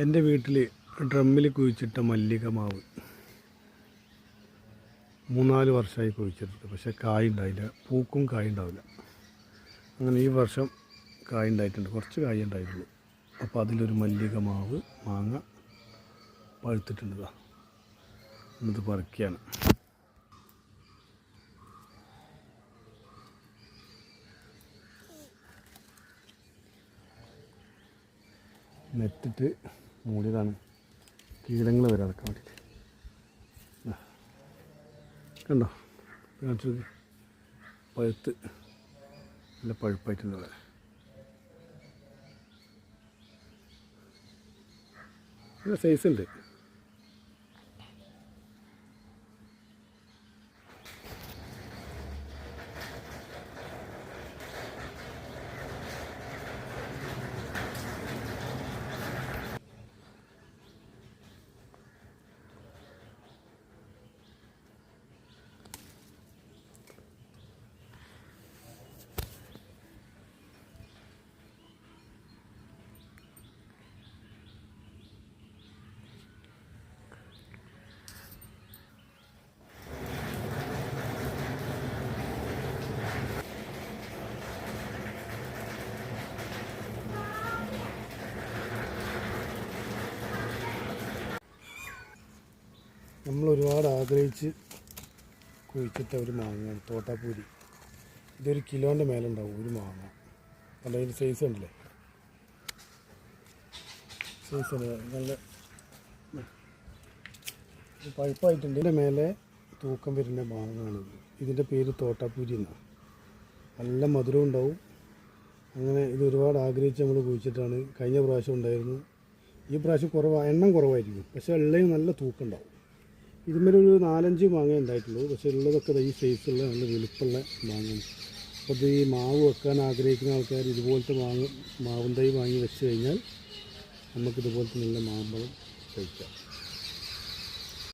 എൻ്റെ വീട്ടിൽ ഡ്രമ്മിൽ കുഴിച്ചിട്ട മല്ലിക മാവ് 3-4 വർഷമായി കുഴിച്ചിട്ട്, പക്ഷേ കായ് ഉണ്ടായില്ല, പൂക്കും കായ് ഉണ്ടാവില്ല. അങ്ങനെ ഈ വർഷം കായ് ഉണ്ടായിട്ടുണ്ട്, കുറച്ച് കായ് ഉണ്ടായിട്ടുള്ളൂ. അപ്പോൾ അതിലൊരു മല്ലിക മാവ് മാങ്ങ പഴുത്തിട്ടുണ്ട്. എന്നിട്ട് പറിക്കുകയാണ്. നെറ്റിട്ട് മൂടിയതാണ്, കീടങ്ങൾ വരെ അടക്കാൻ വേണ്ടിയിട്ട്. കണ്ടോ, കാണിച്ചു പഴുത്ത് നല്ല പഴുപ്പായിട്ടുണ്ട്. ഇവിടെ നല്ല സൈസ് ഉണ്ട്. നമ്മൾ ഒരുപാട് ആഗ്രഹിച്ച് കുഴിച്ചിട്ട ഒരു മാങ്ങയാണ് തോട്ടാപ്പൂരി. ഇതൊരു കിലോൻ്റെ മേലുണ്ടാവും ഒരു മാങ്ങ. അല്ല, അതിൻ്റെ സൈസ് ഉണ്ടല്ലേ, സൈസ് നല്ല പഴുപ്പായിട്ടുണ്ട്. ഇതിൻ്റെ മേലെ തൂക്കം വരുന്ന മാങ്ങയാണിത്. ഇതിൻ്റെ പേര് തോട്ടാപ്പൂരി എന്നാണ്. നല്ല മധുരം ഉണ്ടാവും. അങ്ങനെ ഇത് ഒരുപാട് ആഗ്രഹിച്ച് നമ്മൾ കുഴിച്ചിട്ടാണ്. കഴിഞ്ഞ പ്രാവശ്യം ഉണ്ടായിരുന്നു, ഈ പ്രാവശ്യം എണ്ണം കുറവായിരിക്കും, പക്ഷേ ഉള്ളതിന് നല്ല തൂക്കം ഉണ്ടാവും. ഇതിന്മേലൊരു 4-5 മാങ്ങ ഉണ്ടായിട്ടുള്ളൂ, പക്ഷേ ഉള്ളതൊക്കെ ഈ സൈസുള്ള നല്ല വലുപ്പമുള്ള മാങ്ങയാണ്. അപ്പോൾ ഇത് ഈ മാവ് വെക്കാൻ ആഗ്രഹിക്കുന്ന ആൾക്കാർ ഇതുപോലത്തെ മാവും തൈ വാങ്ങി വെച്ച് കഴിഞ്ഞാൽ നമുക്കിതുപോലത്തെ നല്ല മാമ്പഴം കഴിക്കാം.